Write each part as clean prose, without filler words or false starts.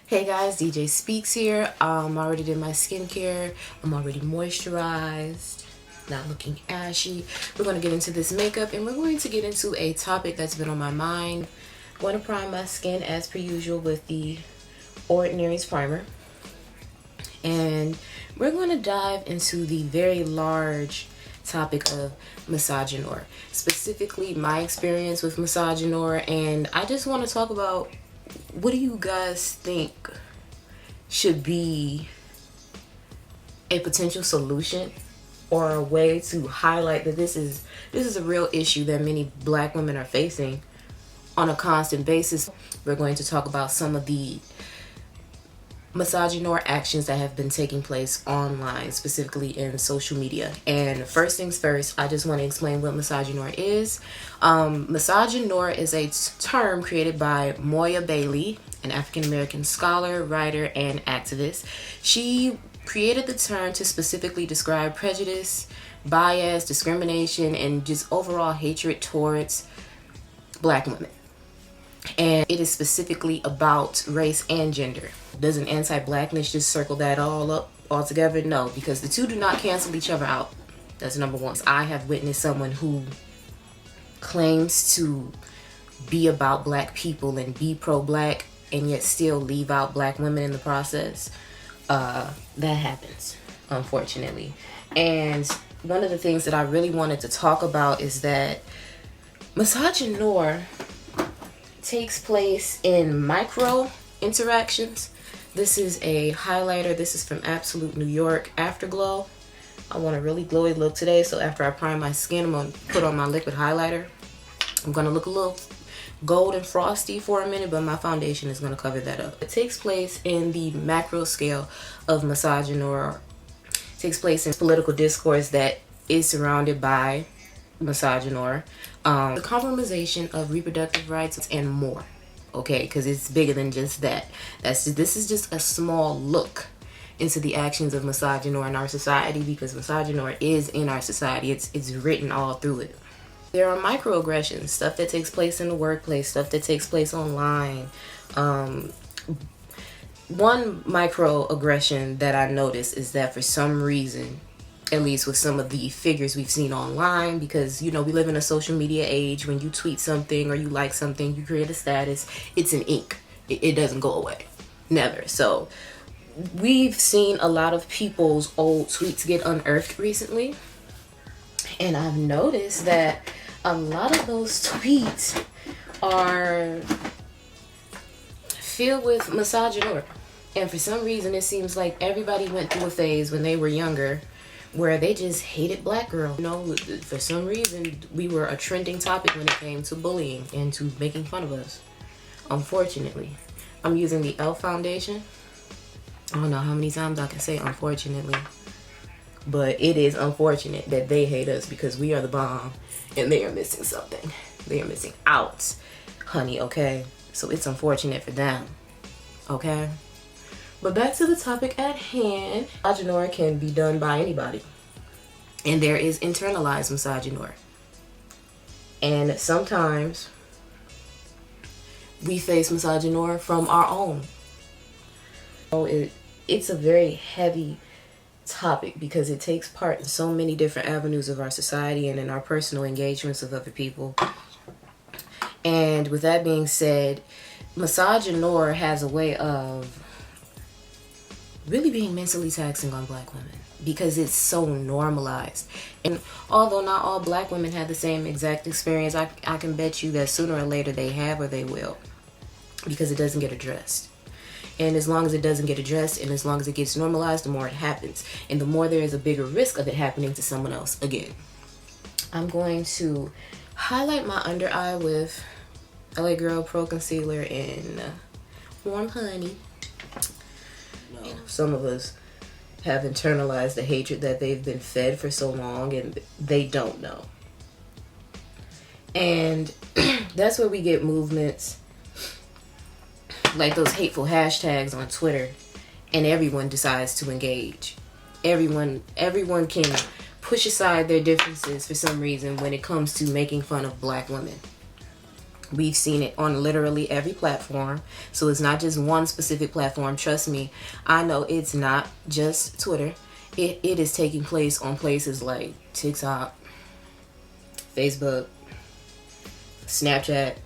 Hey guys, DJ Speaks here. Already did my skincare. I'm already moisturized, not looking ashy. We're going to get into this makeup and we're going to get into a topic that's been on my mind. I'm going to prime my skin as per usual with the Ordinary's primer. And we're going to dive into the very large topic of Misogynoir. Specifically my experience with Misogynoir, and I just want to talk about what do you guys think should be a potential solution or a way to highlight that this is a real issue that many black women are facing on a constant basis. We're going to talk about some of the Misogynoir actions that have been taking place online, specifically in social media. And first things first, I just want to explain what Misogynoir is. Misogynoir is a term created by Moya Bailey, an African-American scholar, writer, and activist. She created the term to specifically describe prejudice, bias, discrimination, and just overall hatred towards black women. And it is specifically about race and gender. Doesn't anti-blackness just circle that all up altogether? No, because the two do not cancel each other out. That's number one. I have witnessed someone who claims to be about black people and be pro-black and yet still leave out black women in the process. That happens, unfortunately. And one of the things that I really wanted to talk about is that Misogynoir takes place in micro interactions. This is a highlighter. This is from Absolute New York Afterglow. I want a really glowy look today, so after I prime my skin, I'm going to put on my liquid highlighter. I'm going to look a little gold and frosty for a minute, but my foundation is going to cover that up. It takes place in the macro scale of Misogynoir. It takes place in political discourse that is surrounded by Misogynoir, the compromisation of reproductive rights and more. Okay, because it's bigger than just that. This is just a small look into the actions of Misogynoir in our society, because Misogynoir is in our society. It's written all through it. There are microaggressions, stuff that takes place in the workplace, stuff that takes place online. One microaggression that I noticed is that for some reason, at least with some of the figures we've seen online, because we live in a social media age. When you tweet something or you like something, you create a status, it's an ink. It doesn't go away, never. So we've seen a lot of people's old tweets get unearthed recently, and I've noticed that a lot of those tweets are filled with Misogynoir. And for some reason, it seems like everybody went through a phase when they were younger where they just hated black girls. For some reason, we were a trending topic when it came to bullying and to making fun of us. Unfortunately, I'm using the e.l.f. foundation. I don't know how many times I can say unfortunately, but it is unfortunate that they hate us because we are the bomb and they are missing something. They are missing out, honey, okay? So it's unfortunate for them, okay? But back to the topic at hand. Misogynoir can be done by anybody. And there is internalized Misogynoir. And sometimes we face Misogynoir from our own. It's a very heavy topic because it takes part in so many different avenues of our society and in our personal engagements with other people. And with that being said, Misogynoir has a way of really being mentally taxing on black women because it's so normalized. And although not all black women have the same exact experience, I can bet you that sooner or later they have or they will, because it doesn't get addressed. And as long as it doesn't get addressed and as long as it gets normalized, the more it happens. And the more there is a bigger risk of it happening to someone else again. I'm going to highlight my under eye with LA Girl Pro Concealer in Warm Honey. Some of us have internalized the hatred that they've been fed for so long and they don't know. And that's where we get movements like those hateful hashtags on Twitter, and everyone decides to engage. Everyone can push aside their differences for some reason when it comes to making fun of black women. We've seen it on literally every platform. So it's not just one specific platform. Trust me, I know it's not just Twitter. It is taking place on places like TikTok, Facebook, Snapchat.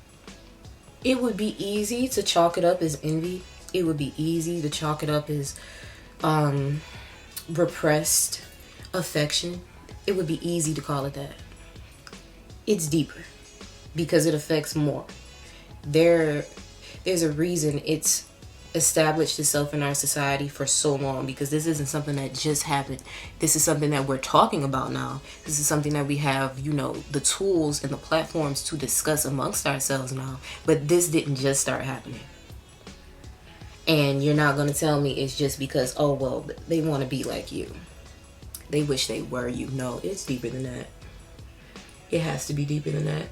It would be easy to chalk it up as envy. It would be easy to chalk it up as repressed affection. It would be easy to call it that. It's deeper because it affects more. There's a reason it's established itself in our society for so long, because this isn't something that just happened. This is something that we're talking about now. This is something that we have, you know, the tools and the platforms to discuss amongst ourselves now. But this didn't just start happening. And you're not going to tell me it's just because, oh, well, they want to be like you. They wish they were you. No, it's deeper than that. It has to be deeper than that.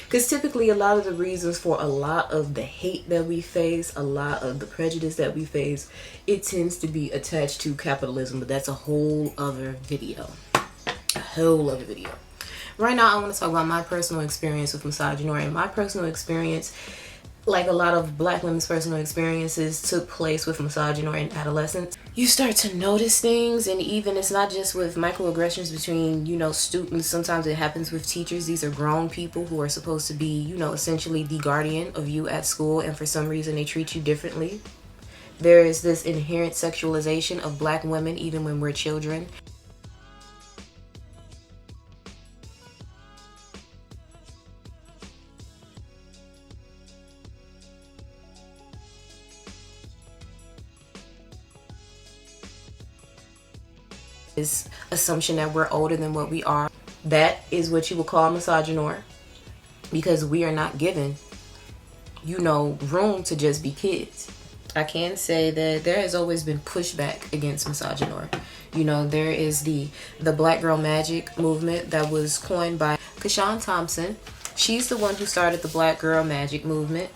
Because typically a lot of the reasons for a lot of the hate that we face, a lot of the prejudice that we face, it tends to be attached to capitalism. But that's a whole other video. A whole other video. Right now I want to talk about my personal experience with misogynoir. And my personal experience, like a lot of black women's personal experiences, took place with misogynoir in adolescence. You start to notice things, and even it's not just with microaggressions between, you know, students. Sometimes it happens with teachers. These are grown people who are supposed to be, you know, essentially the guardian of you at school, and for some reason they treat you differently. There is this inherent sexualization of black women even when we're children. This assumption that we're older than what we are. That is what you would call misogynoir, because we are not given, you know, room to just be kids. I can say that there has always been pushback against misogynoir. You know, there is the Black Girl Magic movement that was coined by Kashawn Thompson. She's the one who started the Black Girl Magic movement.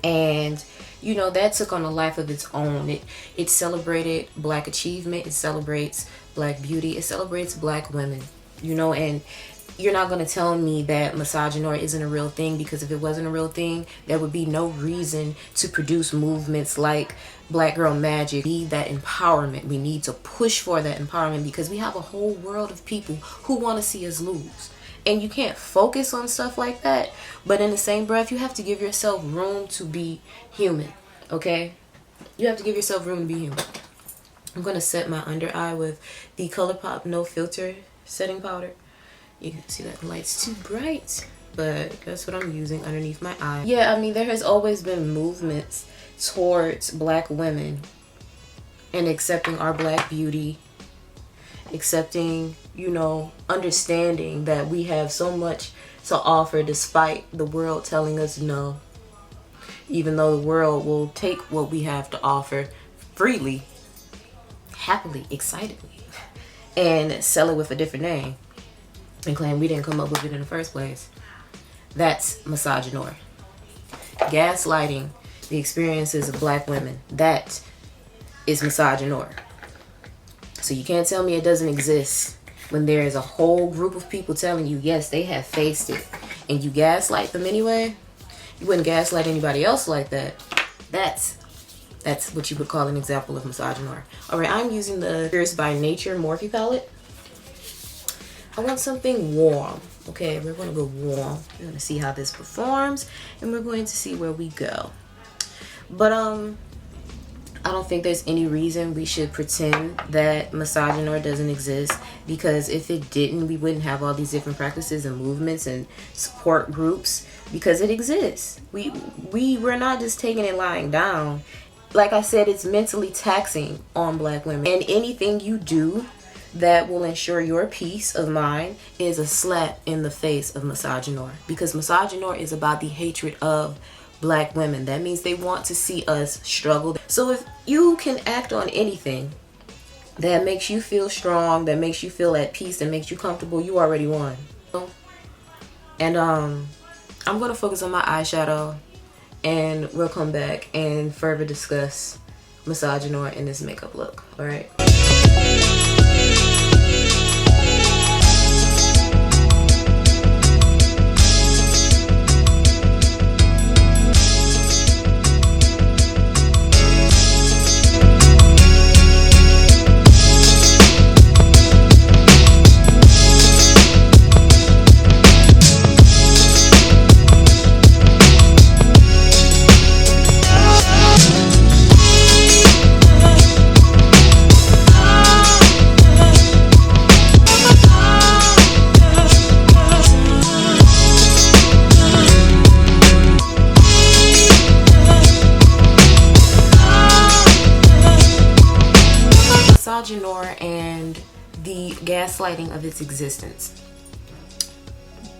And you know, that took on a life of its own. It celebrated black achievement. It celebrates black beauty. It celebrates black women. You know, and you're not going to tell me that misogynoir isn't a real thing, because if it wasn't a real thing, there would be no reason to produce movements like Black Girl Magic. We need that empowerment. We need to push for that empowerment, because we have a whole world of people who want to see us lose. And you can't focus on stuff like that, but in the same breath, you have to give yourself room to be human, okay? You have to give yourself room to be human. I'm going to set my under eye with the ColourPop No Filter setting powder. You can see that the light's too bright, but that's what I'm using underneath my eye. Yeah, I mean, there has always been movements towards black women and accepting our black beauty, accepting, you know, understanding that we have so much to offer despite the world telling us no. Even though the world will take what we have to offer freely, happily, excitedly, and sell it with a different name and claim we didn't come up with it in the first place. That's misogynoir. Gaslighting the experiences of black women. That is misogynoir. So you can't tell me it doesn't exist when there is a whole group of people telling you, yes, they have faced it, and you gaslight them anyway. You wouldn't gaslight anybody else like that. That's what you would call an example of misogynoir. All right, I'm using the Fierce by Nature Morphe palette. I want something warm. Okay, we're going to go warm. We're going to see how this performs, and we're going to see where we go. But I don't think there's any reason we should pretend that misogynoir doesn't exist, because if it didn't, we wouldn't have all these different practices and movements and support groups, because it exists. We're not just taking it lying down. Like I said, it's mentally taxing on black women, and anything you do that will ensure your peace of mind is a slap in the face of misogynoir, because misogynoir is about the hatred of black women. That means they want to see us struggle. So if you can act on anything that makes you feel strong, that makes you feel at peace, that makes you comfortable, you already won. And I'm going to focus on my eyeshadow, and we'll come back and further discuss misogynoir in this makeup look. All right. gaslighting of its existence.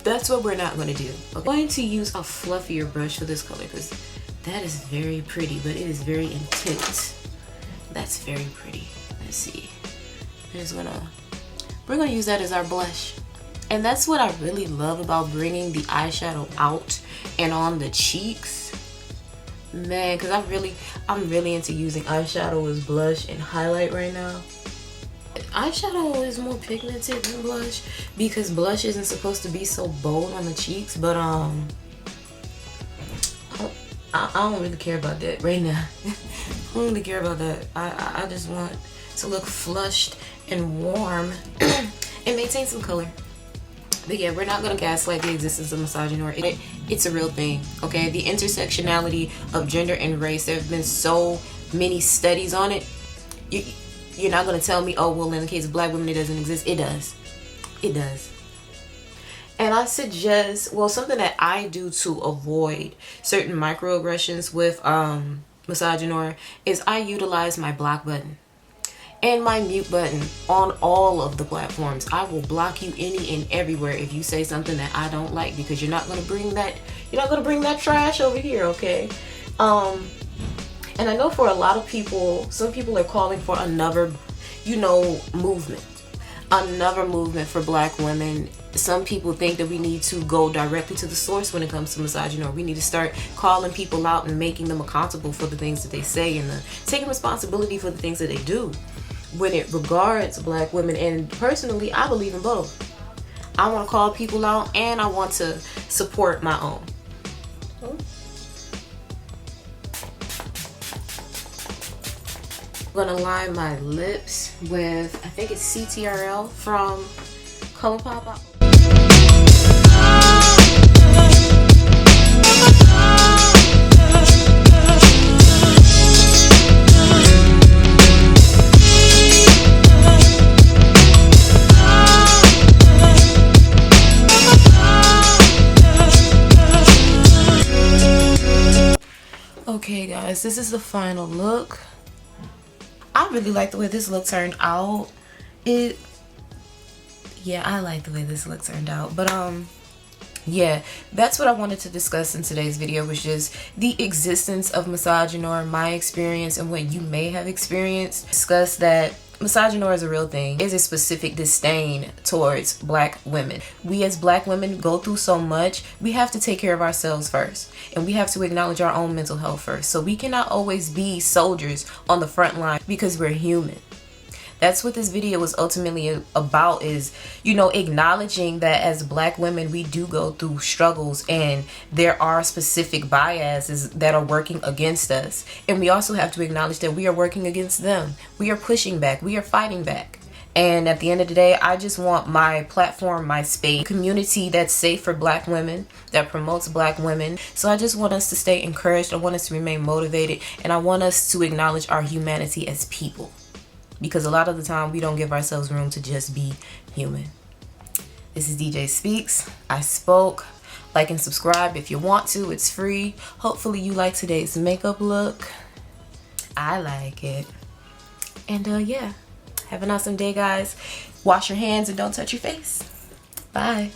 That's what we're not going to do. Okay? I'm going to use a fluffier brush for this color because that is very pretty, but it is very intense. That's very pretty. Let's see. We're gonna use that as our blush. And that's what I really love about bringing the eyeshadow out and on the cheeks. Man, because I'm really into using eyeshadow as blush and highlight right now. Eyeshadow is more pigmented than blush because blush isn't supposed to be so bold on the cheeks, but I don't really care about that right now. I don't really care about that. I just want to look flushed and warm and maintain some color. But yeah, we're not gonna gaslight the existence of misogynoir. It's a real thing, okay? The intersectionality of gender and race, there have been so many studies on it. You're not gonna tell me, oh, well, in the case of black women, it doesn't exist. It does. It does. And I suggest, well, something that I do to avoid certain microaggressions with misogynoir is I utilize my block button and my mute button on all of the platforms. I will block you any and everywhere if you say something that I don't like, because you're not gonna bring that trash over here, okay? And I know for a lot of people, some people are calling for another, movement. Another movement for black women. Some people think that we need to go directly to the source when it comes to misogynoir. We need to start calling people out and making them accountable for the things that they say and taking responsibility for the things that they do when it regards black women. And personally, I believe in both. I want to call people out and I want to support my own. I'm gonna line my lips with, I think it's CTRL from ColourPop. Okay guys, this is the final look. I really like the way this look turned out. Yeah, I like the way this look turned out. But yeah, that's what I wanted to discuss in today's video, was just the existence of misogynoir, my experience, and what you may have experienced. Discuss that misogynoir is a real thing. There's a specific disdain towards black women. We as black women go through so much. We have to take care of ourselves first, and we have to acknowledge our own mental health first. So we cannot always be soldiers on the front line because we're human. That's what this video was ultimately about, is, acknowledging that as black women, we do go through struggles and there are specific biases that are working against us. And we also have to acknowledge that we are working against them. We are pushing back. We are fighting back. And at the end of the day, I just want my platform, my space, community that's safe for black women, that promotes black women. So I just want us to stay encouraged. I want us to remain motivated. And I want us to acknowledge our humanity as people. Because a lot of the time, we don't give ourselves room to just be human. This is DJ Speaks. I spoke. Like and subscribe if you want to. It's free. Hopefully you like today's makeup look. I like it. And yeah, have an awesome day, guys. Wash your hands and don't touch your face. Bye.